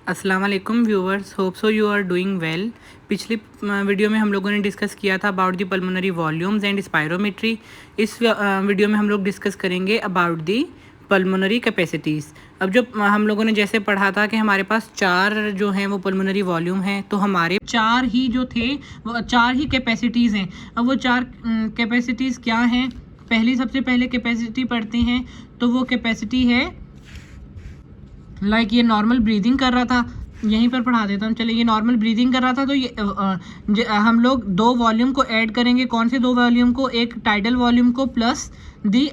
अस्सलाम वालेकुम viewers, hope so you are doing well. पिछली वीडियो में हम लोगों ने डिस्कस किया था about the pulmonary volumes and spirometry. इस वीडियो में हम लोग डिस्कस करेंगे अबाउट द पल्मोनरी कैपेसिटीज़। अब जो हम लोगों ने जैसे पढ़ा था कि हमारे पास चार जो हैं वो पल्मोनरी वॉल्यूम हैं, तो हमारे चार ही जो थे वो चार ही कैपेसिटीज़ हैं। अब वो चार कैपेसिटीज़ क्या हैं? सबसे पहले कैपेसिटी पढ़ते हैं, तो वो कैपेसिटी है ये नॉर्मल ब्रीदिंग कर रहा था, यहीं पर पढ़ा देता हूँ। चलिए, ये नॉर्मल ब्रीदिंग कर रहा था, तो ये हम लोग दो वॉल्यूम को ऐड करेंगे। कौन से दो वॉल्यूम को? एक टाइडल वॉल्यूम को प्लस दी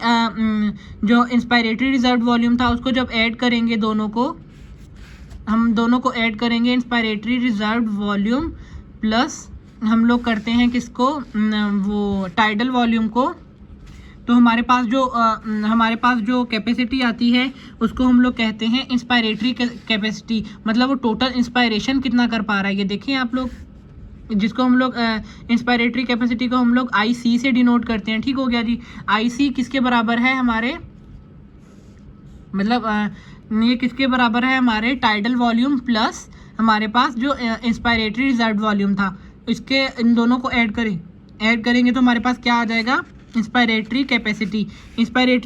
जो इंस्पायरेटरी रिजर्व वॉल्यूम था उसको जब ऐड करेंगे, हम दोनों को ऐड करेंगे। इंस्पायरेटरी रिजर्व वॉल्यूम प्लस हम लोग करते हैं किसको? वो टाइडल वॉल्यूम को। तो हमारे पास जो कैपेसिटी आती है उसको हम लोग कहते हैं इंस्पायरेटरी कैपेसिटी। मतलब वो टोटल इंस्पायरेशन कितना कर पा रहा है, ये देखिए आप लोग, जिसको हम लोग इंस्पायरेटरी कैपेसिटी को हम लोग IC से डिनोट करते हैं। ठीक हो गया जी। IC किसके बराबर है हमारे? ये किसके बराबर है? हमारे टाइडल वॉल्यूम प्लस हमारे पास जो इंस्पायरेटरी रिजर्व वॉल्यूम था, इसके इन दोनों को ऐड करेंगे तो हमारे पास क्या आ जाएगा? इंस्पायरेटरी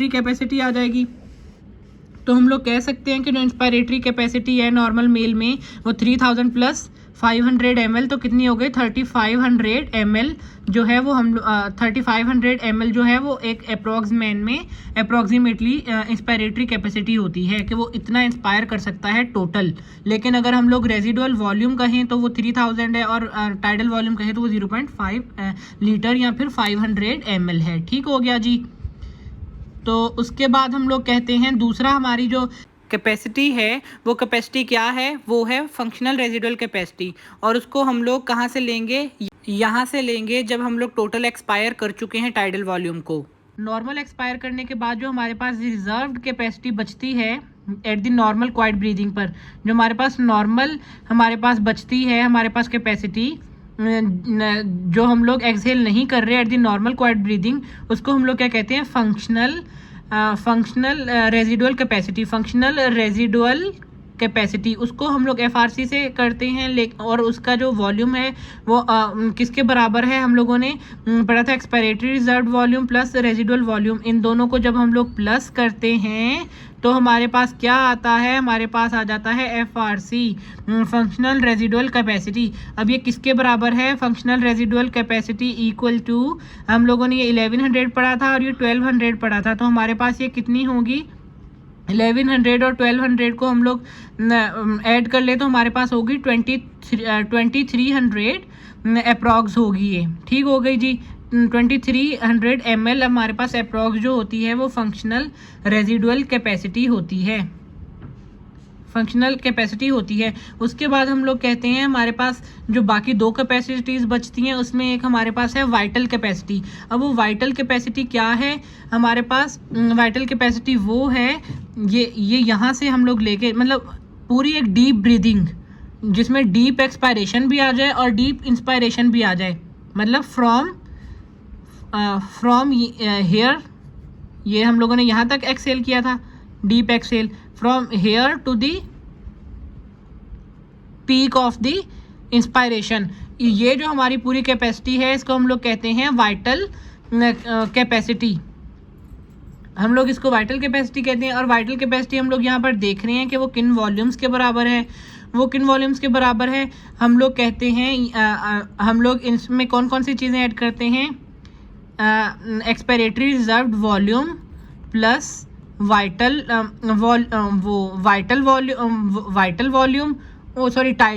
कैपेसिटी आ जाएगी। तो हम लोग कह सकते हैं कि जो इंस्पायरेटरी कैपेसिटी है नॉर्मल मेल में वो 3000 प्लस 500 ml, तो कितनी हो गई? 3500 ml जो है वो 3500 ml जो है वो एक अप्रॉक्सीमेटली इंस्पायरेटरी कैपेसिटी होती है कि वो इतना इंस्पायर कर सकता है टोटल। लेकिन अगर हम लोग रेजिडुअल वॉल्यूम कहें तो वो 3000 है, और टाइडल वॉल्यूम कहें तो वो 0.5 लीटर या फिर 500 ml है। ठीक हो गया जी। तो उसके बाद हम लोग कहते हैं दूसरा हमारी जो कैपेसिटी है, वो कैपेसिटी क्या है? वो है फंक्शनल रेजिडुअल कैपेसिटी। और उसको हम लोग कहाँ से लेंगे? यहाँ से लेंगे जब हम लोग टोटल एक्सपायर कर चुके हैं टाइडल वॉल्यूम को। नॉर्मल एक्सपायर करने के बाद जो हमारे पास रिजर्व्ड कैपेसिटी बचती है at the normal quite breathing पर, जो हमारे पास बचती है हमारे पास कैपेसिटी जो हम लोग एक्सहेल नहीं कर रहे at the normal quite breathing, उसको हम लोग क्या कहते हैं? Functional residual capacity. उसको हम लोग FRC से करते हैं। और उसका जो वॉल्यूम है वो किसके बराबर है? हम लोगों ने पढ़ा था expiratory reserve volume plus residual volume. इन दोनों को जब हम लोग प्लस करते हैं तो हमारे पास क्या आता है? हमारे पास आ जाता है FRC, फंक्शनल रेजिडुअल कैपेसिटी। अब ये किसके बराबर है? Functional residual capacity equal to, हम लोगों ने ये 1100 पढ़ा था और ये 1200 पढ़ा था, तो हमारे पास ये कितनी होगी? 1100 और 1200 को हम लोग ऐड कर ले तो हमारे पास होगी 2300 अप्रॉक्स होगी ये। ठीक हो गई जी। 2300 ml हमारे पास अप्रॉक्स जो होती है वो फंक्शनल रेजिडुअल कैपेसिटी होती है। उसके बाद हम लोग कहते हैं हमारे पास जो बाकी दो कैपेसिटीज़ बचती हैं उसमें एक हमारे पास है वाइटल कैपेसिटी। अब वो वाइटल कैपेसिटी क्या है? हमारे पास वाइटल कैपेसिटी वो है, ये यहाँ से हम लोग लेके, मतलब पूरी एक डीप ब्रीदिंग जिसमें डीप एक्सपायरेशन भी आ जाए और डीप इंस्पायरेशन भी आ जाए। मतलब फ्रॉम हेयर, ये हम लोगों ने यहाँ तक एक्सहेल किया था, deep exhale from here to the peak of the inspiration. ये जो हमारी पूरी कैपेसिटी है इसको हम लोग कहते हैं वाइटल कैपेसिटी। हम लोग इसको वाइटल कैपेसिटी कहते हैं। और वाइटल कैपेसिटी हम लोग यहाँ पर देख रहे हैं कि वो किन वॉल्यूम्स के बराबर है। हम लोग कहते हैं हम लोग इसमें कौन कौन सी चीज़ें ऐड करते हैं? Expiratory reserved volume plus tidal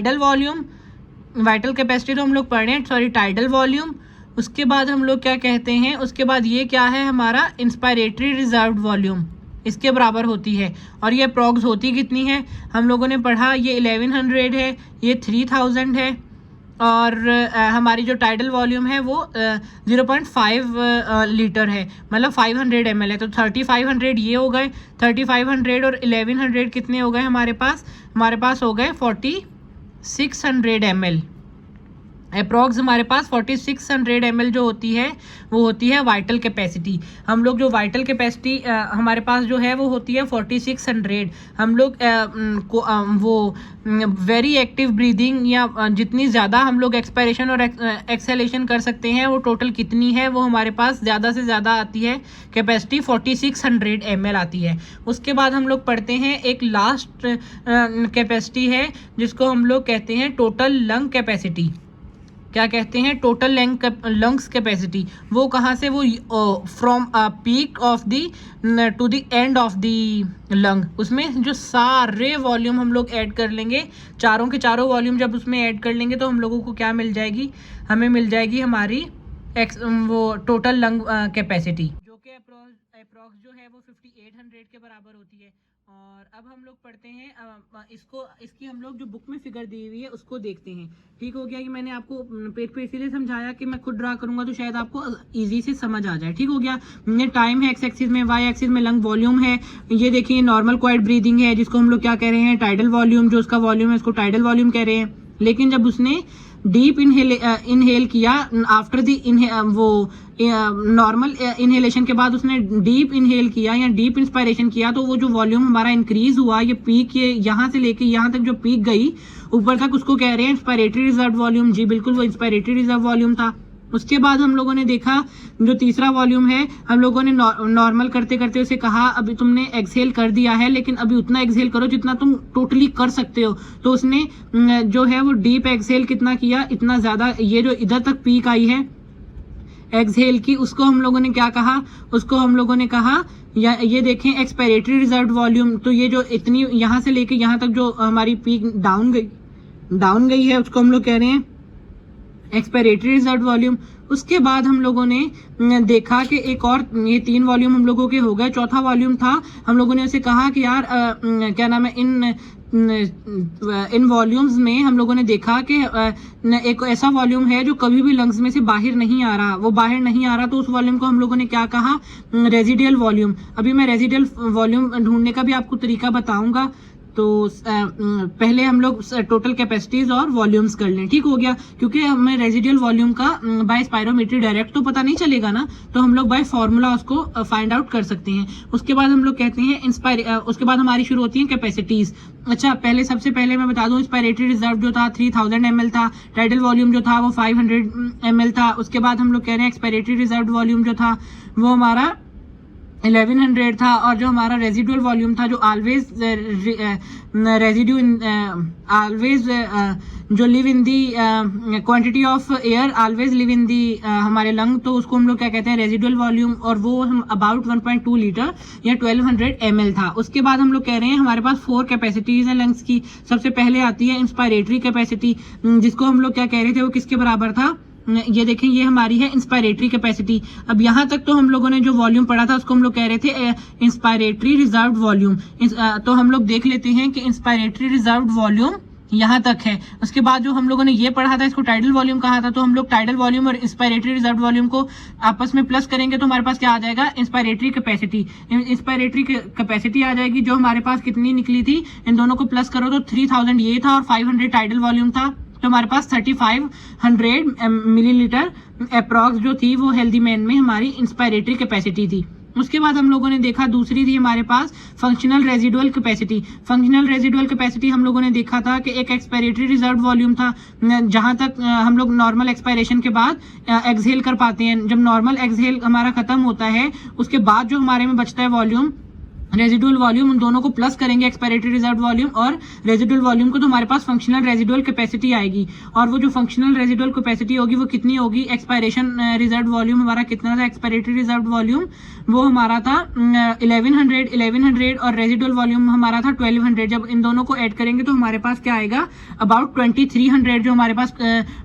volume. Vital capacity तो हम लोग पढ़ रहे हैं, टाइडल वॉल्यूम। उसके बाद हम लोग क्या कहते हैं? उसके बाद ये क्या है? हमारा इंस्पायरेटरी रिजर्व्ड वॉल्यूम इसके बराबर होती है। और ये अप्रॉक्स होती कितनी है? हम लोगों ने पढ़ा ये 1100 है, ये 3000 है, और हमारी जो टाइडल वॉल्यूम है वो 0.5 लीटर है, मतलब 500 ml है। तो 3500 ये हो गए, 3500 और 1100 कितने हो गए हमारे पास हो गए 4600 ml। अप्रॉक्स हमारे पास 4600 ml जो होती है वो होती है वाइटल कैपेसिटी। हम लोग जो वाइटल कैपेसिटी हमारे पास जो है वो होती है 4600। हम लोग वो वेरी एक्टिव ब्रीदिंग या जितनी ज़्यादा हम लोग एक्सपायरेशन और एक्सहेलेशन कर सकते हैं वो टोटल कितनी है, वो हमारे पास ज़्यादा से ज़्यादा आती है कैपेसिटी 4600 ml आती है। उसके बाद हम लोग पढ़ते हैं एक लास्ट कैपेसिटी है जिसको हम लोग कहते हैं टोटल लंग कैपेसिटी। क्या कहते हैं? Total lungs capacity. वो कहाँ से? वो from peak of the to the end of the lung. उसमें जो सारे वॉल्यूम हम लोग ऐड कर लेंगे, चारों के चारों वॉल्यूम जब उसमें ऐड कर लेंगे तो हम लोगों को क्या मिल जाएगी? हमें मिल जाएगी हमारी वो टोटल लंग कैपेसिटी, जो कि अप्रॉक्स जो है वो 5800 के बराबर होती है। और अब हम लोग पढ़ते हैं इसकी हम लोग जो बुक में फिगर दी हुई है उसको देखते हैं। ठीक हो गया? कि मैंने आपको पेज पे इसीलिए समझाया कि मैं खुद ड्रा करूंगा तो शायद आपको इजी से समझ आ जाए। ठीक हो गया? ये टाइम है एक्स एक्सिस में, वाई एक्सिस में लंग वॉल्यूम है। ये देखिए नॉर्मल क्वाइट ब्रीदिंग है जिसको हम लोग क्या कह रहे हैं? Tidal volume. जो उसका वॉल्यूम है उसको टाइडल वॉल्यूम कह रहे हैं। लेकिन जब उसने डीप इनहेल किया आफ्टर दी वो नॉर्मल इनहेलेशन के बाद उसने डीप इनहेल किया या डीप इंस्पायरेशन किया तो वो जो वॉल्यूम हमारा इंक्रीज हुआ, ये पीक, ये यहाँ से लेके यहाँ तक जो पीक गई ऊपर तक, उसको कह रहे हैं इंस्पायरेटरी रिजर्व वॉल्यूम। जी बिल्कुल, वो इंस्पायरेटरी रिजर्व वॉल्यूम था। उसके बाद हम लोगों ने देखा जो तीसरा वॉल्यूम है, हम लोगों ने नॉर्मल करते करते उसे कहा अभी तुमने एक्सहेल कर दिया है लेकिन अभी उतना एक्सहेल करो जितना तुम टोटली कर सकते हो। तो उसने जो है वो डीप एक्सहेल कितना किया? इतना ज्यादा, ये जो इधर तक पीक आई है एक्सहेल की, उसको हम लोगों ने क्या कहा? उसको हम लोगों ने कहा या ये देखें एक्सपायरेटरी रिजर्व वॉल्यूम। तो ये जो इतनी यहाँ से लेके यहाँ तक जो हमारी पीक डाउन गई है उसको हम लोग कह रहे हैं एक्सपायरेटरी रिजर्व वॉल्यूम। उसके बाद हम लोगों ने देखा कि एक और, ये 3 वॉल्यूम हम लोगों के हो गए। चौथा वॉल्यूम था, हम लोगों ने उसे कहा कि यार क्या नाम है, इन वॉल्यूम्स में हम लोगों ने देखा कि एक ऐसा वॉल्यूम है जो कभी भी लंग्स में से बाहर नहीं आ रहा, वो बाहर नहीं आ रहा। तो उस वॉल्यूम को हम लोगों ने क्या कहा? Residual volume. अभी मैं रेजिडियल वॉल्यूम ढूंढने का भी आपको तरीका बताऊंगा। तो पहले हम लोग टोटल कैपेसिटीज और वॉल्यूम्स कर लें। ठीक हो गया? क्योंकि हमें रेजिडियल वॉल्यूम का बाय स्पायरोमेट्री डायरेक्ट तो पता नहीं चलेगा ना, तो हम लोग बाय फॉर्मूला उसको फाइंड आउट कर सकते हैं। उसके बाद हम लोग कहते हैं उसके बाद हमारी शुरू होती है कैपेसिटीज। अच्छा, पहले सबसे पहले मैं बता दूं इंस्पायरेटरी रिजर्व जो था 3000 ml था। टाइडल वॉल्यूम जो था वो 500 ml था। उसके बाद हम लोग कह रहे हैं एक्सपायरेटरी रिजर्व वॉल्यूम जो था वो हमारा 1100 था। और जो हमारा रेजिडुअल वॉल्यूम था, जो ऑलवेज जो live in the quantity of air always live in the हमारे लंग, तो उसको हम लोग क्या कहते हैं? Residual volume. और वो हम अबाउट 1.2 लीटर या 1200 ml था। उसके बाद हम लोग कह रहे हैं हमारे पास 4 कैपेसिटीज है लंग्स की। सबसे पहले आती है इंस्पायरेटरी कैपेसिटी, जिसको हम लोग क्या कह रहे थे? वो किसके बराबर था? ये देखें, ये हमारी है इंस्पायरेटरी कैपेसिटी। अब यहाँ तक तो हम लोगों ने जो वॉल्यूम पढ़ा था उसको हम लोग कह रहे थे इंस्पायरेटरी रिजर्व वॉल्यूम। तो हम लोग देख लेते हैं कि इंस्पायरेटरी रिजर्व वॉल्यूम यहाँ तक है। उसके बाद जो हम लोगों ने ये पढ़ा था इसको टाइडल वॉल्यूम कहा था। तो हम लोग टाइडल वॉल्यूम और इंस्पायरेटरी रिजर्व वॉल्यूम को आपस में प्लस करेंगे तो हमारे पास क्या आ जाएगा? Inspiratory capacity. इंस्पायरेटरी कैपेसिटी आ जाएगी जो हमारे पास कितनी निकली थी, इन दोनों को प्लस करो तो 3000 ये था और 500 टाइडल वॉल्यूम था। तो हमारे पास 3500 मिलीलीटर अप्रॉक्स जो थी वो हेल्दी मैन में हमारी इंस्पायरेटरी कैपेसिटी थी। उसके बाद हम लोगों ने देखा दूसरी थी हमारे पास functional residual capacity. Functional residual capacity हम लोगों ने देखा था कि एक एक्सपायरेटरी रिजर्व वॉल्यूम था, जहां तक हम लोग नॉर्मल एक्सपायरेशन के बाद एक्सहेल कर पाते हैं। जब नॉर्मल एक्सहेल हमारा खत्म होता है उसके बाद जो हमारे में बचता है वॉल्यूम, रेजिडुअल वॉल्यूम, उन दोनों को प्लस करेंगे एक्सपायरेटरी रिजर्व वॉल्यूम और रेजिडुअल वॉल्यूम को, तो हमारे पास फंक्शनल रेजिडुअल कैपेसिटी आएगी। और वो जो फंक्शनल रेजिडुअल कैपेसिटी होगी वो कितनी होगी? एक्सपायरेशन रिजर्व वॉल्यूम हमारा कितना था? एक्सपायरेटरी रिजर्व वॉल्यूम वो हमारा था 1100 और रेजिडुअल वॉल्यूम हमारा था 1200। जब इन दोनों को ऐड करेंगे तो हमारे पास क्या आएगा? अबाउट 2300 जो हमारे पास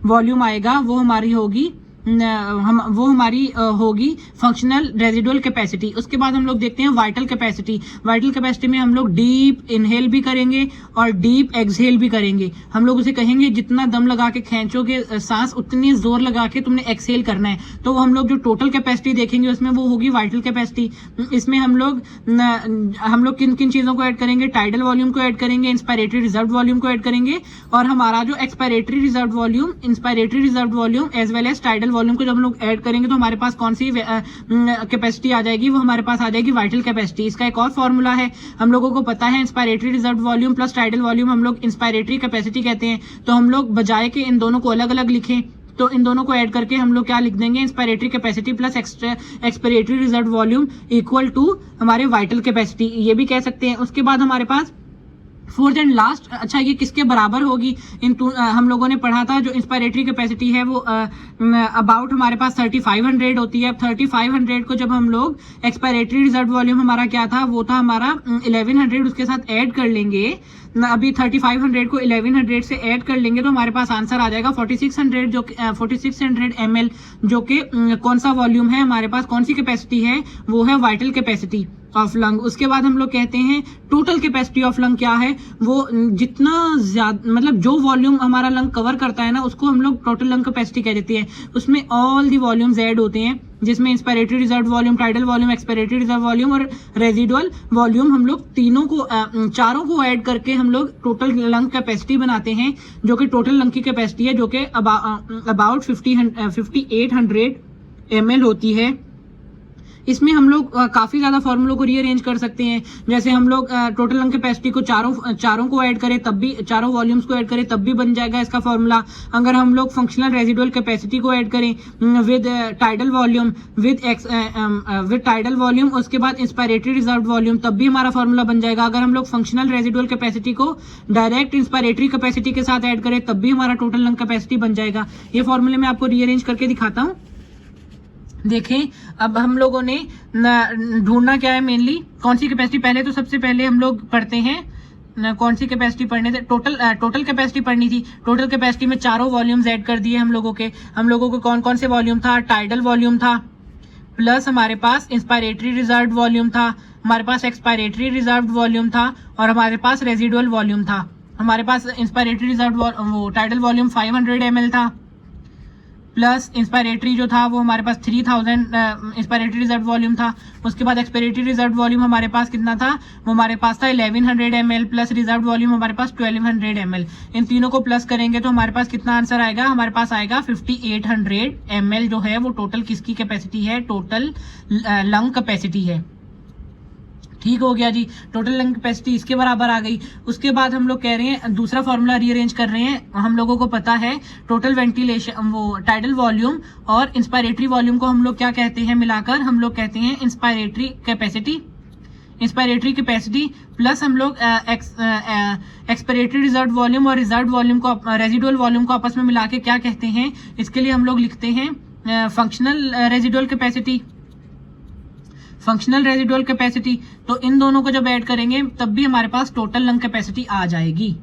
वॉल्यूम आएगा वो हमारी होगी वो हमारी होगी फंक्शनल रेजिडुअल कैपेसिटी। उसके बाद हम लोग देखते हैं वाइटल कैपेसिटी। वाइटल कैपेसिटी में हम लोग डीप इनहेल भी करेंगे और डीप एक्सहेल भी करेंगे। हम लोग उसे कहेंगे जितना दम लगा के खींचोगे सांस उतनी जोर लगा के तुमने एक्सहेल करना है। तो हम लोग जो टोटल कैपेसिटी देखेंगे उसमें वो होगी वाइटल कैपेसिटी। इसमें हम लोग किन किन चीजों को ऐड करेंगे, टाइडल वॉल्यूम को ऐड करेंगे, इंस्पायरेटरी रिजर्व वॉल्यूम को ऐड करेंगे, और हमारा जो expiratory reserve volume, inspiratory reserve volume as well as tidal volume को जब हम लोग ऐड करेंगे तो हमारे पास कौन सी कैपेसिटी आ जाएगी, वो हमारे पास आ जाएगी वाइटल कैपेसिटी। इसका एक और फॉर्मूला है, हम लोगों को पता है inspiratory reserve volume plus tidal volume हम लोग इंस्पायरेटरी कैपेसिटी कहते हैं। तो हम लोग बजाय के इन दोनों को अलग अलग लिखें तो इन दोनों को ऐड करके हम लोग क्या लिख देंगे, inspiratory capacity plus expiratory reserve volume equal to हमारे वाइटल कैपेसिटी, ये भी कह सकते हैं। उसके बाद हमारे पास फोर्थ एंड लास्ट, अच्छा ये किसके बराबर होगी, हम लोगों ने पढ़ा था जो इंस्पायरेटरी कैपेसिटी है वो अबाउट हमारे पास 3500 होती है। 3500 को जब हम लोग एक्सपायरेटरी रिजर्व वॉल्यूम हमारा क्या था, वो था हमारा 1100, उसके साथ ऐड कर लेंगे। अभी 3500 को 1100 से ऐड कर लेंगे तो हमारे पास आंसर आ जाएगा 4600, जो 4600 ml, जो कि कौन सा वॉल्यूम है हमारे पास, कौन सी कैपेसिटी है, वो है वाइटल कैपेसिटी ऑफ लंग। उसके बाद हम लोग कहते हैं टोटल कैपेसिटी ऑफ लंग क्या है, वो जितना ज्यादा मतलब जो वॉल्यूम हमारा लंग कवर करता है ना उसको हम लोग टोटल लंग कैपेसिटी कह देते हैं। उसमें ऑल दी वॉल्यूम्स ऐड होते हैं, जिसमें inspiratory reserve volume, tidal volume, expiratory reserve volume और रेजिडुअल वॉल्यूम, हम लोग तीनों को चारों को ऐड करके हम लोग टोटल लंग कैपेसिटी बनाते हैं, जो कि टोटल लंग की कैपेसिटी है, जो कि अबाउट 5800 ml होती है। इसमें हम लोग काफी ज्यादा फॉर्मूलों को रीअरेंज कर सकते हैं। जैसे हम लोग टोटल लंग कैपेसिटी को चारों को ऐड करें तब भी, चारों वॉल्यूम्स को ऐड करें तब भी बन जाएगा इसका फॉर्मूला। अगर हम लोग फंक्शनल रेजिडुअल कैपेसिटी को ऐड करें with tidal volume, with tidal volume, उसके बाद इंस्पायरेटरी रिजर्व वॉल्यूम, तब भी हमारा फॉर्मूला बन जाएगा। अगर हम लोग फंक्शनल रेजिडुअल कैपेसिटी को डायरेक्ट इंस्पायरेटरी कैपेसिटी के साथ ऐड करें तब भी हमारा टोटल लंग कैपेसिटी बन जाएगा। ये फॉर्मूले मैं आपको रीअरेंज करके दिखाता हूँ। देखें, अब हम लोगों ने ढूंढना क्या है, मेनली कौन सी कैपेसिटी। पहले तो सबसे पहले हम लोग पढ़ते हैं कौन सी कैपेसिटी पढ़ने थे, टोटल कैपेसिटी पढ़नी थी। टोटल कैपेसिटी में चारों वॉल्यूम्स ऐड कर दिए हम लोगों को कौन कौन से वॉल्यूम था, टाइडल वॉल्यूम था, प्लस हमारे पास इंस्पायरेटरी रिजर्व वॉल्यूम था, हमारे पास एक्सपायरेटरी रिजर्व वॉल्यूम था, और हमारे पास रेजिडुअल वॉल्यूम था। हमारे पास इंस्पायरेटरी रिजर्व वो टाइडल वॉल्यूम 500 ml था, प्लस इंस्पायरेटरी जो था वो हमारे पास 3000 इंस्पायरेटरी रिजर्व वॉल्यूम था। उसके बाद एक्सपायरेटरी रिजर्व वॉल्यूम हमारे पास कितना था, वो हमारे पास था 1100 ml, प्लस रिजर्व वॉल्यूम हमारे पास 1200 ml। इन तीनों को प्लस करेंगे तो हमारे पास कितना आंसर आएगा, हमारे पास आएगा 5800 ml, जो है वो टोटल किसकी कैपेसिटी है, टोटल लंग कैपेसिटी है। ठीक हो गया जी, टोटल लंग कैपेसिटी इसके बराबर आ गई। उसके बाद हम लोग कह रहे हैं दूसरा फॉर्मूला रीअरेंज कर रहे हैं। हम लोगों को पता है टोटल वेंटिलेशन, वो टाइडल वॉल्यूम और इंस्पायरेटरी वॉल्यूम को हम लोग क्या कहते हैं, मिलाकर हम लोग कहते हैं inspiratory capacity. Inspiratory capacity plus हम लोग एक्सपायरेटरी रिजर्व वॉल्यूम और रिजर्व वॉल्यूम को, रेजिडुअल वॉल्यूम को आपस में मिला के क्या कहते हैं, इसके लिए हम लोग लिखते हैं functional residual capacity. Functional residual capacity, तो इन दोनों को जब ऐड करेंगे तब भी हमारे पास टोटल लंग कैपेसिटी आ जाएगी।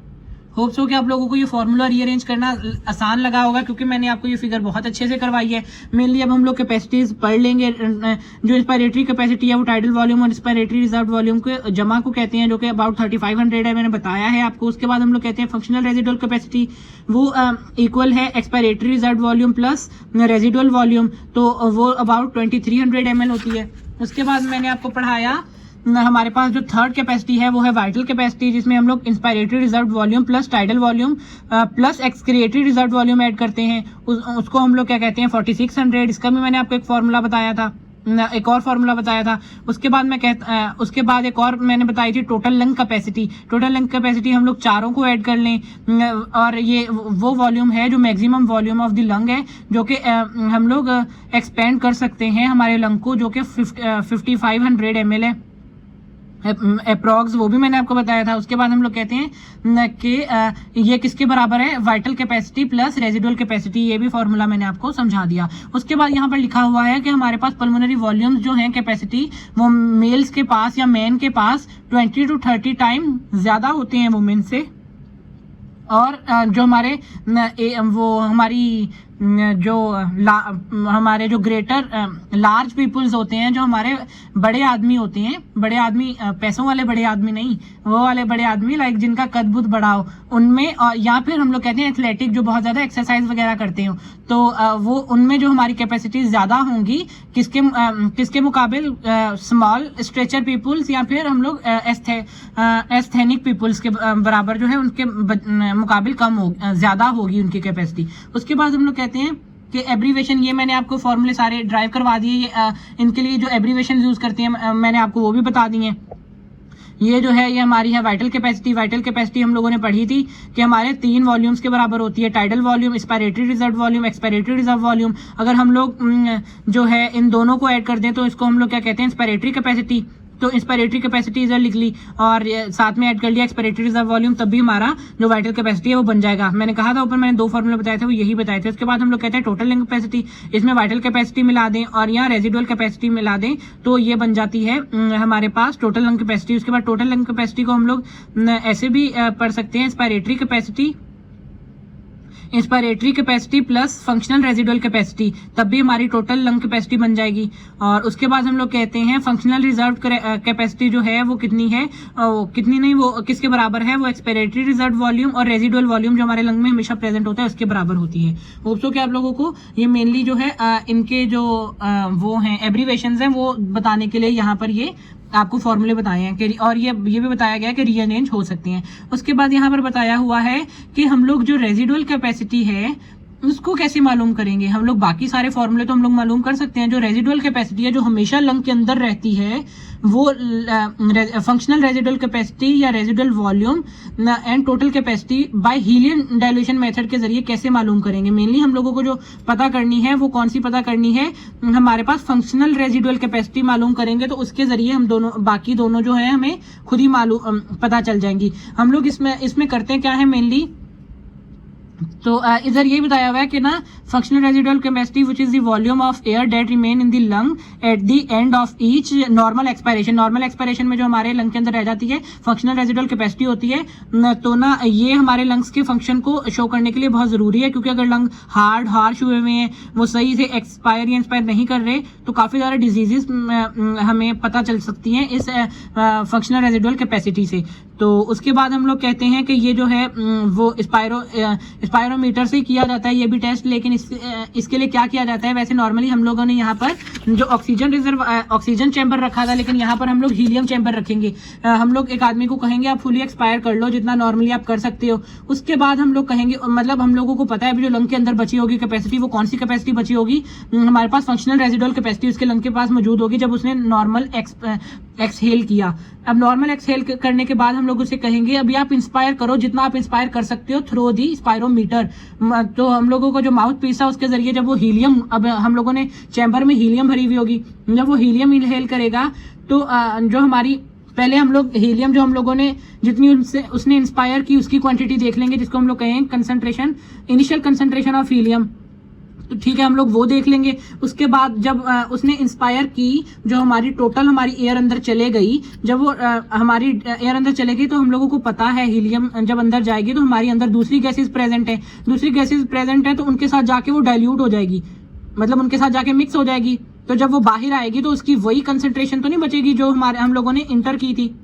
होप्स हो कि आप लोगों को ये फॉर्मूला रीअरेंज करना आसान लगा होगा, क्योंकि मैंने आपको ये फिगर बहुत अच्छे से करवाई है। मेनली अब हम लोग कैपेसिटीज पढ़ लेंगे। जो इंस्पायरेटरी कैपेसिटी है वो टाइडल वॉल्यूम और इंस्पायरेटरी रिजर्व वॉल्यूम के जमा को कहते हैं, जो कि अबाउट 3500 है, मैंने बताया है आपको। उसके बाद हम लोग कहते हैं फंक्शनल रेजिडुअल कैपेसिटी, वो इक्वल है expiratory reserve volume plus residual volume, तो वो अबाउट 2300 ml होती है। उसके बाद मैंने आपको पढ़ाया हमारे पास जो थर्ड कैपेसिटी है वो है वाइटल कैपेसिटी, जिसमें हम लोग inspiratory reserve volume plus tidal volume plus excretory reserve volume add करते हैं। उसको हम लोग क्या कहते हैं 4600। इसका भी मैंने आपको एक फॉर्मूला बताया था, एक और फॉर्मूला बताया था। उसके बाद एक और मैंने बताई थी total lung capacity. Total lung capacity हम लोग चारों को ऐड कर लें, और ये वो वॉल्यूम है जो maximum volume of the lung है, जो कि हम लोग एक्सपेंड कर सकते हैं हमारे लंग को, जो कि 5500 ml है अप्रॉक्स, वो भी मैंने आपको बताया था। उसके बाद हम लोग कहते हैं कि ये किसके बराबर है, vital capacity plus residual capacity, ये भी फॉर्मूला मैंने आपको समझा दिया। उसके बाद यहाँ पर लिखा हुआ है कि हमारे पास पल्मोनरी वॉल्यूम्स जो हैं कैपेसिटी, वो मेल्स के पास या मैन के पास 20 to 30 टाइम ज्यादा होते हैं वुमेन से, और जो हमारे वो हमारी जो हमारे जो ग्रेटर लार्ज पीपल्स होते हैं, जो हमारे बड़े आदमी होते हैं, बड़े आदमी पैसों वाले बड़े आदमी नहीं, वो वाले बड़े आदमी लाइक जिनका कद बुद बड़ा हो, उनमें या फिर हम लोग कहते हैं एथलेटिक, जो बहुत ज़्यादा एक्सरसाइज वगैरह करते हो, तो वो उनमें जो हमारी कैपेसिटी ज़्यादा होंगी किसके मुकाबिल स्मॉल स्ट्रेचर पीपल्स या फिर हम लोग एस्थेनिक पीपल्स के बराबर जो है उनके मुकाबिल ज़्यादा होगी उनकी कैपेसिटी। उसके बाद हम लोग कहते हैं कि एब्रीवेशन, ये मैंने आपको फॉर्मूले सारे ड्राइव करवा दिए, इनके लिए जो एब्रीवेशन यूज़ करते हैं मैंने आपको वो भी बता दिए। ये जो है ये हमारी है वाइटल कैपेसिटी। वाइटल कैपेसिटी हम लोगों ने पढ़ी थी कि हमारे 3 वॉल्यूम्स के बराबर होती है, tidal volume, expiratory reserve volume, expiratory reserve volume. अगर हम लोग जो है इन दोनों को ऐड कर दें तो इसको हम लोग क्या कहते हैं, एक्सपायरेटरी कैपेसिटी। तो इंस्पायरेटरी कैपेसिटी इधर लिख ली और साथ में ऐड कर लिया एक्सपायरेटरी रिजर्व वॉल्यूम, तब भी हमारा जो वाइटल कैपेसिटी है वो बन जाएगा। मैंने कहा था ऊपर, मैंने 2 फॉर्मूले बताए थे, वो यही बताए थे। उसके बाद हम लोग कहते हैं टोटल लिंक कैपेसिटी, इसमें वाइटल कैपेसिटी मिला दें और यहाँ रेजिडुअल कैपेसिटी मिला दें तो ये बन जाती है हमारे पास टोटल लिंक कैपेसिटी। उसके बाद टोटल लिंक कैपेसिटी को हम लोग ऐसे भी पढ़ सकते हैं, inspiratory capacity, inspiratory capacity plus functional residual capacity, तब भी हमारी टोटल लंग कैपेसिटी बन जाएगी। और उसके बाद हम लोग कहते हैं फंक्शनल रिजर्व कैपेसिटी जो है वो कितनी है, कितनी नहीं, वो किसके बराबर है, वो एक्सपायरेटरी रिजर्व वॉल्यूम और रेजिडुअल वॉल्यूम जो हमारे लंग में हमेशा प्रेजेंट होता है उसके बराबर होती है। होप सो कि आप लोगों को ये मेनली जो है इनके जो वो हैं एब्रीवेशंस हैं वो बताने के लिए यहाँ पर ये आपको फॉर्मूले बताए हैं कि, और ये भी बताया गया है कि रीअरेंज हो सकते हैं। उसके बाद यहाँ पर बताया हुआ है कि हम लोग जो रेजिडुअल कैपेसिटी है उसको कैसे मालूम करेंगे। हम लोग बाकी सारे फॉर्मूले तो हम लोग मालूम कर सकते हैं, जो रेजिडुअल कैपेसिटी है जो हमेशा लंग के अंदर रहती है वो फंक्शनल रेजिडुअल कैपेसिटी या residual volume and total capacity by helium dilution method के जरिए कैसे मालूम करेंगे। मेनली हम लोगों को जो पता करनी है वो कौन सी पता करनी है, हमारे पास फंक्शनल रेजिडुअल कैपेसिटी मालूम करेंगे तो उसके जरिए हम दोनों बाकी दोनों जो है हमें खुद ही मालूम पता चल जाएंगी। हम लोग इसमें करते क्या है मेनली, तो इधर ये बताया हुआ है कि ना functional residual capacity which is the volume of air that remain in the lung at the end of each normal expiration. Normal expiration में जो हमारे लंग के अंदर रह जाती है फंक्शनल रेजिडुअल कैपेसिटी होती है। तो ना ये हमारे लंग्स के फंक्शन को शो करने के लिए बहुत जरूरी है, क्योंकि अगर लंग हार्श हुए हुए हैं, वो सही से एक्सपायर या इंस्पायर नहीं कर रहे तो काफी सारे डिजीजेस हमें पता चल सकती हैं इस फंक्शनल रेजिडुअल कैपेसिटी से। तो उसके बाद हम लोग कहते हैं कि ये जो है वो स्पायरोमीटर से किया जाता है ये भी टेस्ट, लेकिन इसके लिए क्या किया जाता है, वैसे नॉर्मली हम लोगों ने यहाँ पर जो ऑक्सीजन चैम्बर रखा था, लेकिन यहाँ पर हम लोग हीलियम चैम्बर रखेंगे। हम लोग एक आदमी को कहेंगे आप फुली एक्सपायर कर लो जितना नॉर्मली आप कर सकते हो। उसके बाद हम लोग कहेंगे, मतलब हम लोगों को पता है अभी जो लंग के अंदर बची होगी कैपेसिटी, वो कौन सी कैपेसिटी बची होगी, हमारे पास फंक्शनल रेजिडुअल कैपेसिटी उसके लंग के पास मौजूद होगी जब उसने नॉर्मल एक्सहेल किया। अब नॉर्मल एक्सहेल करने के बाद हम लोग उसे कहेंगे अभी आप इंस्पायर करो जितना आप इंस्पायर कर सकते हो थ्रू दी स्पायरोमीटर। तो हम लोगों को जो माउथ पीस है उसके जरिए जब वो हीलियम, अब हम लोगों ने चैम्बर में हीलियम भरी हुई होगी, जब वो हीलियम इनहेल करेगा तो जो हमारी पहले हम लोग हीलियम जो हम लोगों ने जितनी उसने इंस्पायर की उसकी क्वांटिटी देख लेंगे, जिसको हम लोग कहेंगे concentration, initial concentration of helium. तो ठीक है, हम लोग वो देख लेंगे। उसके बाद जब उसने इंस्पायर की, जो हमारी टोटल हमारी एयर अंदर चले गई, जब वो हमारी एयर अंदर चले गई तो हम लोगों को पता है हीलियम जब अंदर जाएगी तो हमारी अंदर दूसरी गैसेस प्रेजेंट है, दूसरी गैसेस प्रेजेंट है तो उनके साथ जाके वो डाइल्यूट हो जाएगी, मतलब उनके साथ जाके मिक्स हो जाएगी। तो जब वो बाहर आएगी तो उसकी वही कंसेंट्रेशन तो नहीं बचेगी जो हम लोगों ने इंटर की थी।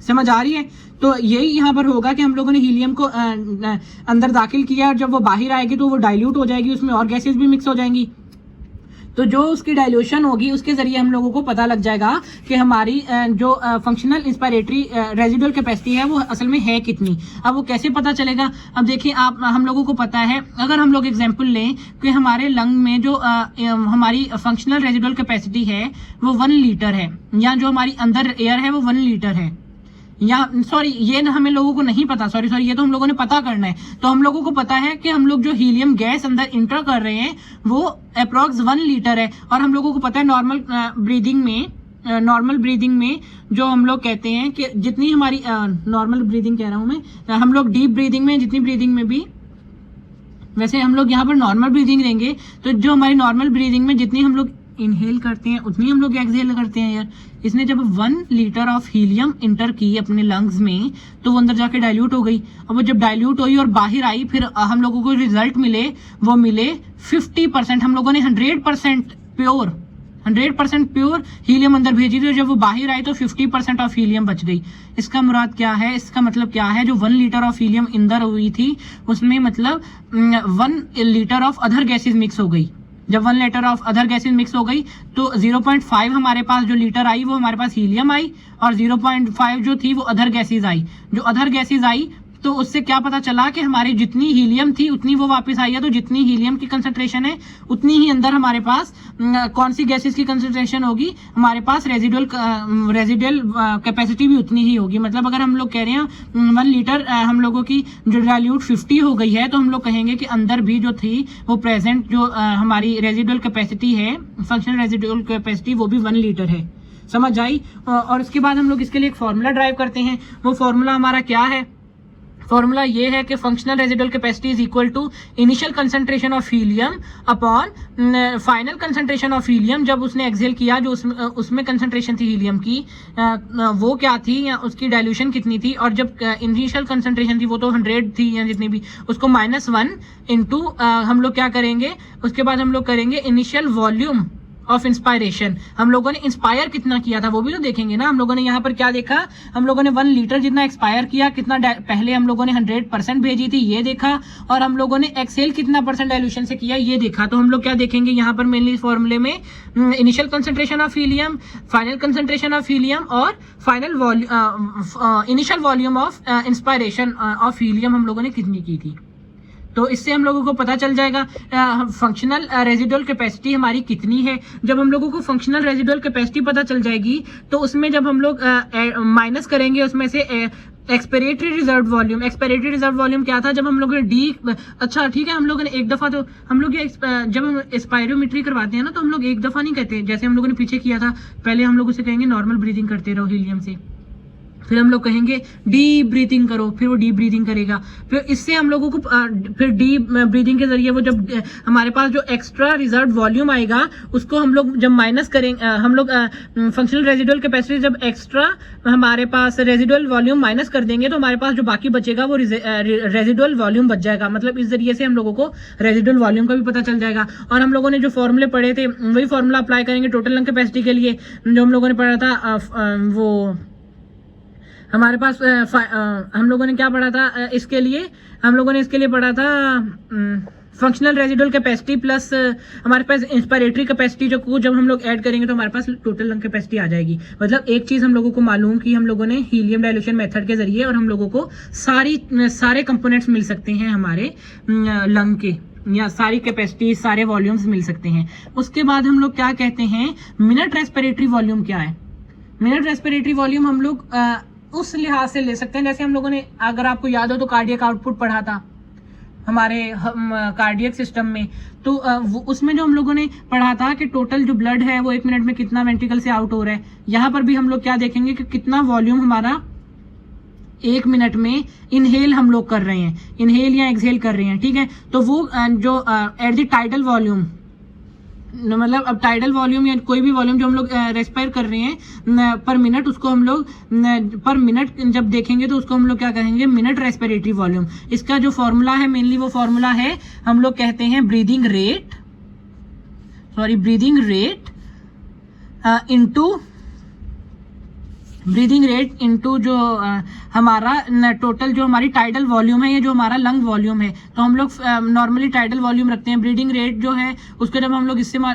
समझ आ रही है? तो यही यहाँ पर होगा कि हम लोगों ने हीलियम को अंदर दाखिल किया और जब वो बाहर आएगी तो वो डाइल्यूट हो जाएगी, उसमें और गैसेस भी मिक्स हो जाएंगी। तो जो उसकी डाइल्यूशन होगी उसके जरिए हम लोगों को पता लग जाएगा कि हमारी जो फंक्शनल इंस्पायरेटरी रेजिडुअल कैपेसिटी है वो असल में है कितनी। अब वो कैसे पता चलेगा? अब देखिए आप, हम लोगों को पता है, अगर हम लोग एग्जांपल लें कि हमारे लंग में जो हमारी फंक्शनल रेजिडुअल कैपेसिटी है वो 1 लीटर है, या जो हमारी अंदर एयर है वो 1 लीटर है, या सॉरी ये हमें लोगों को नहीं पता, सॉरी ये तो हम लोगों ने पता करना है। तो हम लोगों को पता है कि हम लोग जो हीलियम गैस अंदर इंटर कर रहे हैं वो अप्रॉक्स 1 लीटर है, और हम लोगों को पता है नॉर्मल ब्रीदिंग में जो हम लोग कहते हैं कि जितनी हमारी नॉर्मल ब्रीदिंग कह रहा हूं मैं, हम लोग डीप ब्रीदिंग में, जितनी ब्रीदिंग में भी, वैसे हम लोग यहाँ पर नॉर्मल ब्रीदिंग लेंगे तो जो हमारी नॉर्मल ब्रीदिंग में जितनी हम लोग इनहेल करते हैं उतनी हम लोग एक्सहेल करते हैं यार। इसने जब 1 लीटर ऑफ हीलियम इंटर की अपने लंग्स में तो वो अंदर जाके डाइल्यूट हो गई। अब वो जब डाइल्यूट हुई और बाहर आई, फिर हम लोगों को रिजल्ट मिले, वो मिले 50%। हम लोगों ने 100% प्योर हीलियम अंदर भेजी थी, और जब वो बाहर आई तो 50% ऑफ हीलियम बच गई। इसका मुराद क्या है, इसका मतलब क्या है, जो 1 लीटर ऑफ हीलियम अंदर हुई थी उसमें मतलब 1 litre of other gases mix हो गई। जब 1 litre of other gases mix हो गई तो 0.5 हमारे पास जो लीटर आई वो हमारे पास हीलियम आई, और 0.5 जो थी वो अदर गैसेस आई। जो अदर गैसेस आई तो उससे क्या पता चला कि हमारी जितनी हीलियम थी उतनी वो वापस आई है। तो जितनी हीलियम की कंसंट्रेशन है उतनी ही अंदर हमारे पास कौन सी गैसेस की कंसंट्रेशन होगी, हमारे पास रेजिडुअल कैपेसिटी भी उतनी ही होगी। मतलब अगर हम लोग कह रहे हैं 1 लीटर हम लोगों की जो डाइल्यूट 50 हो गई है, तो हम लोग कहेंगे कि अंदर भी जो थी वो प्रेजेंट जो हमारी रेजिडुअल कैपेसिटी है, फंक्शनल रेजिडुअल कैपेसिटी, वो भी 1 लीटर है। समझ आई। और इसके बाद हम लोग इसके लिए एक फॉर्मूला ड्राइव करते हैं। वो फॉर्मूला हमारा क्या है, फॉर्मूला ये है कि functional residual capacity is equal to initial concentration of helium upon final concentration of helium. जब उसने एक्सहेल किया जो उसमें कंसंट्रेशन थी हीलियम की वो क्या थी, या उसकी डाइल्यूशन कितनी थी, और जब इनिशियल कंसंट्रेशन थी वो तो 100 थी या जितनी भी, उसको -1 इंटू हम लोग क्या करेंगे, उसके बाद हम लोग करेंगे इनिशियल वॉल्यूम ऑफ इंस्पायरेशन। हम लोगों ने इंस्पायर कितना किया था वो भी तो देखेंगे ना। हम लोगों ने यहाँ पर क्या देखा, हम लोगों ने 1 लीटर जितना एक्सपायर किया, कितना पहले हम लोगों ने 100% भेजी थी ये देखा, और हम लोगों ने एक्सेल कितना % डाइल्यूशन से किया ये देखा। तो हम लोग क्या देखेंगे यहाँ पर मेनली फॉर्मूले में initial concentration of helium, final concentration of helium और final initial volume of inspiration of helium हम लोगों ने कितनी की थी। तो इससे हम लोगों को पता चल जाएगा फंक्शनल रेजिडुअल कैपेसिटी हमारी कितनी है। जब हम लोगों को फंक्शनल रेजिडुअल कैपेसिटी पता चल जाएगी तो उसमें जब हम लोग माइनस करेंगे उसमें से expiratory reserve volume. Expiratory reserve volume क्या था, जब हम लोगों ने अच्छा ठीक है, हम लोगों ने एक दफा तो हम लोग जब हम एक्सपायरोमेट्री करवाते हैं ना तो हम लोग एक दफा नहीं कहते, जैसे हम लोगों ने पीछे किया था। पहले हम लोग उसे कहेंगे नॉर्मल ब्रीदिंग करते रहो हीलियम से, फिर हम लोग कहेंगे डीप ब्रीथिंग करो, फिर वो डीप ब्रीथिंग करेगा। फिर इससे हम लोगों को फिर डीप ब्रीथिंग के जरिए वो जब हमारे पास जो एक्स्ट्रा रिजर्व वॉल्यूम आएगा उसको हम लोग जब माइनस करेंगे, हम लोग फंक्शनल रेजिडुअल कैपेसिटी जब एक्स्ट्रा हमारे पास रेजिडुअल वॉल्यूम माइनस कर देंगे तो हमारे पास जो बाकी बचेगा वो रेजिडुअल वॉल्यूम बच जाएगा। मतलब इस जरिए से हम लोगों को रेजिडुअल वॉल्यूम का भी पता चल जाएगा। और हम लोगों ने जो फॉर्मूले पढ़े थे वही फॉर्मूला अप्लाई करेंगे टोटल लंग कैपेसिटी के लिए, जो हम लोगों ने पढ़ा था वो हमारे पास हम लोगों ने क्या पढ़ा था इसके लिए, हम लोगों ने इसके लिए पढ़ा था फंक्शनल रेजिडुअल कैपेसिटी प्लस हमारे पास इंस्पायरेटरी कैपेसिटी, जो जब हम लोग ऐड करेंगे तो हमारे पास टोटल लंग कैपेसिटी आ जाएगी। मतलब एक चीज हम लोगों को मालूम कि हम लोगों ने हीलियम डाइल्यूशन मेथड के जरिए और हम लोगों को सारे कंपोनेंट्स मिल सकते हैं हमारे लंग के, या सारी कैपेसिटी सारे वॉल्यूम्स मिल सकते हैं। उसके बाद हम लोग क्या कहते हैं, मिनट रेस्पिरेटरी वॉल्यूम क्या है। मिनट रेस्पिरेटरी वॉल्यूम हम लोग उस लिहाज से ले सकते हैं, जैसे हम लोगों ने, अगर आपको याद हो तो कार्डियक आउटपुट पढ़ा था हमारे कार्डियक सिस्टम में, तो उसमें जो हम लोगों ने पढ़ा था कि टोटल जो ब्लड है वो 1 मिनट में कितना वेंट्रिकल से आउट हो रहा है। यहाँ पर भी हम लोग क्या देखेंगे कि कितना वॉल्यूम हमारा 1 मिनट में इनहेल हम लोग कर रहे हैं, इनहेल या एक्सहेल कर रहे हैं, ठीक है। तो वो जो एट द टाइडल वॉल्यूम, मतलब अब टाइडल वॉल्यूम या कोई भी वॉल्यूम जो हम लोग रेस्पायर कर रहे हैं पर मिनट, उसको हम लोग पर मिनट जब देखेंगे तो उसको हम लोग क्या कहेंगे, मिनट रेस्पिरेटरी वॉल्यूम। इसका जो फॉर्मूला है मेनली वो फॉर्मूला है, हम लोग कहते हैं ब्रीदिंग रेट इनटू जो हमारा टोटल जो हमारी टाइडल वॉल्यूम है, ये जो हमारा लंग वॉल्यूम है। तो हम लोग नॉर्मली टाइडल वॉल्यूम रखते हैं। ब्रीदिंग रेट जो है उसको जब हम लोग इससे वो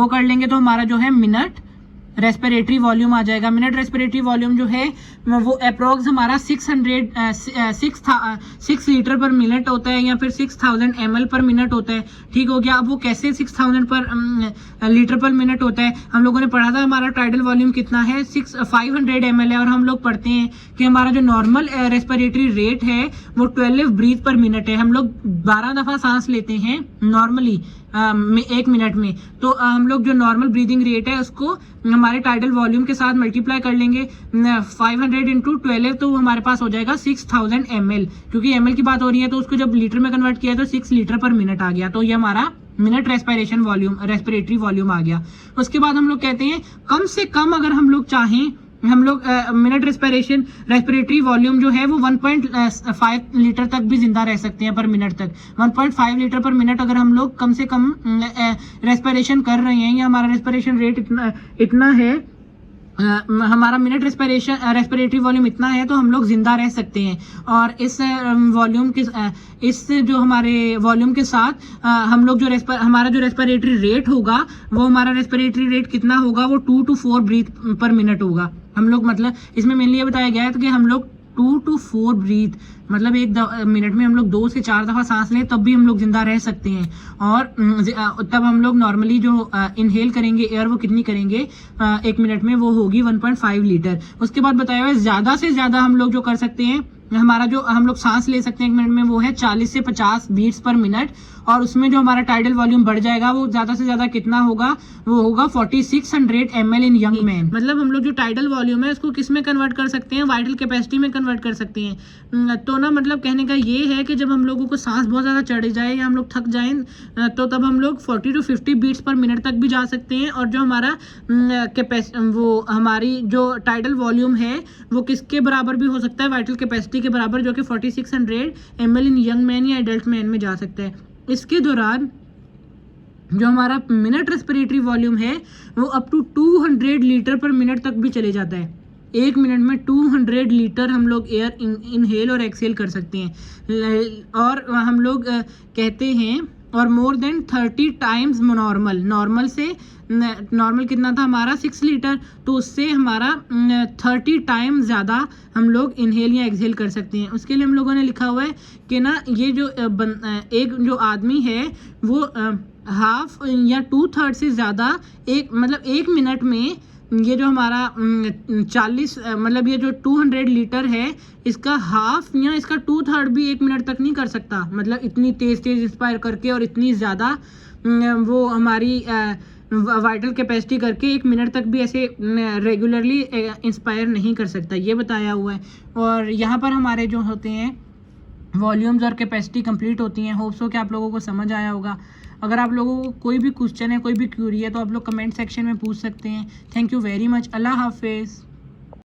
कर लेंगे तो हमारा जो है मिनट रेस्पिरेटरी वॉल्यूम आ जाएगा। मिनट रेस्पिरेटरी वॉल्यूम जो है वो अप्रोक्स हमारा 6 लीटर पर मिनट होता है, या फिर 6000 ml पर मिनट होता है, ठीक हो गया। अब वो कैसे 6000 पर लीटर पर मिनट होता है, हम लोगों ने पढ़ा था हमारा टाइडल वॉल्यूम कितना है, 500 ml है। और हम लोग पढ़ते हैं कि हमारा जो नॉर्मल रेस्पिरेटरी रेट है वो 12 ब्रीथ पर मिनट है। हम लोग 12 दफा सांस लेते हैं नॉर्मली 1 मिनट में। तो हम लोग जो नॉर्मल ब्रीदिंग रेट है उसको हमारे टाइडल वॉल्यूम के साथ मल्टीप्लाई कर लेंगे 500 इंटू 12, तो हमारे पास हो जाएगा 6000 ml। क्योंकि ml की बात हो रही है तो उसको जब लीटर में कन्वर्ट किया तो 6 लीटर पर मिनट आ गया। तो ये हमारा मिनट रेस्पिरेटरी वॉल्यूम आ गया। उसके बाद हम लोग कहते हैं कम से कम अगर हम लोग चाहें, हम लोग मिनट रेस्पिरेटरी वॉल्यूम जो है वो 1.5 लीटर तक भी जिंदा रह सकते हैं पर मिनट तक। 1.5 लीटर पर मिनट अगर हम लोग कम से कम रेस्पिरेशन कर रहे हैं, या हमारा रेस्पिरेशन रेट इतना है, हमारा मिनट रेस्पिरेटरी वॉल्यूम इतना है, तो हम लोग जिंदा रह सकते हैं। और इस वॉल्यूम के इस जो हमारे वॉल्यूम के साथ हम लोग जो हमारा जो रेस्पिरेटरी रेट होगा, वो हमारा रेस्पिरेटरी रेट कितना होगा, वो 2 to 4 ब्रीथ पर मिनट होगा। हम लोग मतलब इसमें मेनली ये बताया गया है कि हम लोग 2 to 4 ब्रीथ मतलब एक मिनट में हम लोग 2 से 4 दफ़ा सांस लें तब भी हम लोग जिंदा रह सकते हैं। और तब हम लोग नॉर्मली जो इनहेल करेंगे एयर, वो कितनी करेंगे एक मिनट में, वो होगी 1.5 लीटर। उसके बाद बताया हुआ है ज़्यादा से ज़्यादा हम लोग जो कर सकते हैं, हमारा जो हम लोग सांस ले सकते हैं एक मिनट में, वो है 40 से 50 बीट्स पर मिनट। और उसमें जो हमारा टाइडल वॉल्यूम बढ़ जाएगा, वो ज़्यादा से ज़्यादा कितना होगा, वो होगा 4600 ml इन यंग मैन। मतलब हम लोग जो टाइडल वॉल्यूम है उसको किस में कन्वर्ट कर सकते हैं, वाइटल कैपेसिटी में कन्वर्ट कर सकते हैं। तो ना मतलब कहने का ये है कि जब हम लोगों को सांस बहुत ज़्यादा चढ़ जाए या हम लोग थक जाएं, तो तब हम लोग 40 to 50 बीट्स पर मिनट तक भी जा सकते हैं। और जो हमारा वो हमारी जो टाइडल वॉल्यूम है वो किसके बराबर भी हो सकता है, वाइटल कैपेसिटी के बराबर, जो कि 4600 ml इन यंग मैन या एडल्ट मैन में जा सकता है। इसके दौरान जो हमारा मिनट रेस्पिरेटरी वॉल्यूम है वो up to 200 litre per minute तक भी चले जाता है। एक मिनट में 200 लीटर हम लोग एयर इनहेल और एक्सहेल कर सकते हैं। और हम लोग कहते हैं, और मोर देन 30 टाइम्स नॉर्मल कितना था हमारा 6 लीटर, तो उससे हमारा 30 टाइम ज़्यादा हम लोग इनहेल या एक्सहेल कर सकते हैं। उसके लिए हम लोगों ने लिखा हुआ है कि ना ये जो एक जो आदमी है वो हाफ या 2/3 से ज़्यादा एक मिनट में ये जो हमारा 40 मतलब ये जो 200 लीटर है, इसका हाफ या इसका 2/3 भी एक मिनट तक नहीं कर सकता। मतलब इतनी तेज़ इंस्पायर करके और इतनी ज़्यादा वो हमारी वाइटल कैपेसिटी करके एक मिनट तक भी ऐसे रेगुलरली इंस्पायर नहीं कर सकता, ये बताया हुआ है। और यहाँ पर हमारे जो होते हैं वॉल्यूम्स और कैपेसिटी कंप्लीट होती हैं। होप्स हो कि आप लोगों को समझ आया होगा। अगर आप लोगों को कोई भी क्वेश्चन है, कोई भी क्यूरी है, तो आप लोग कमेंट सेक्शन में पूछ सकते हैं। Thank you very much. अल्लाह हाफिज़।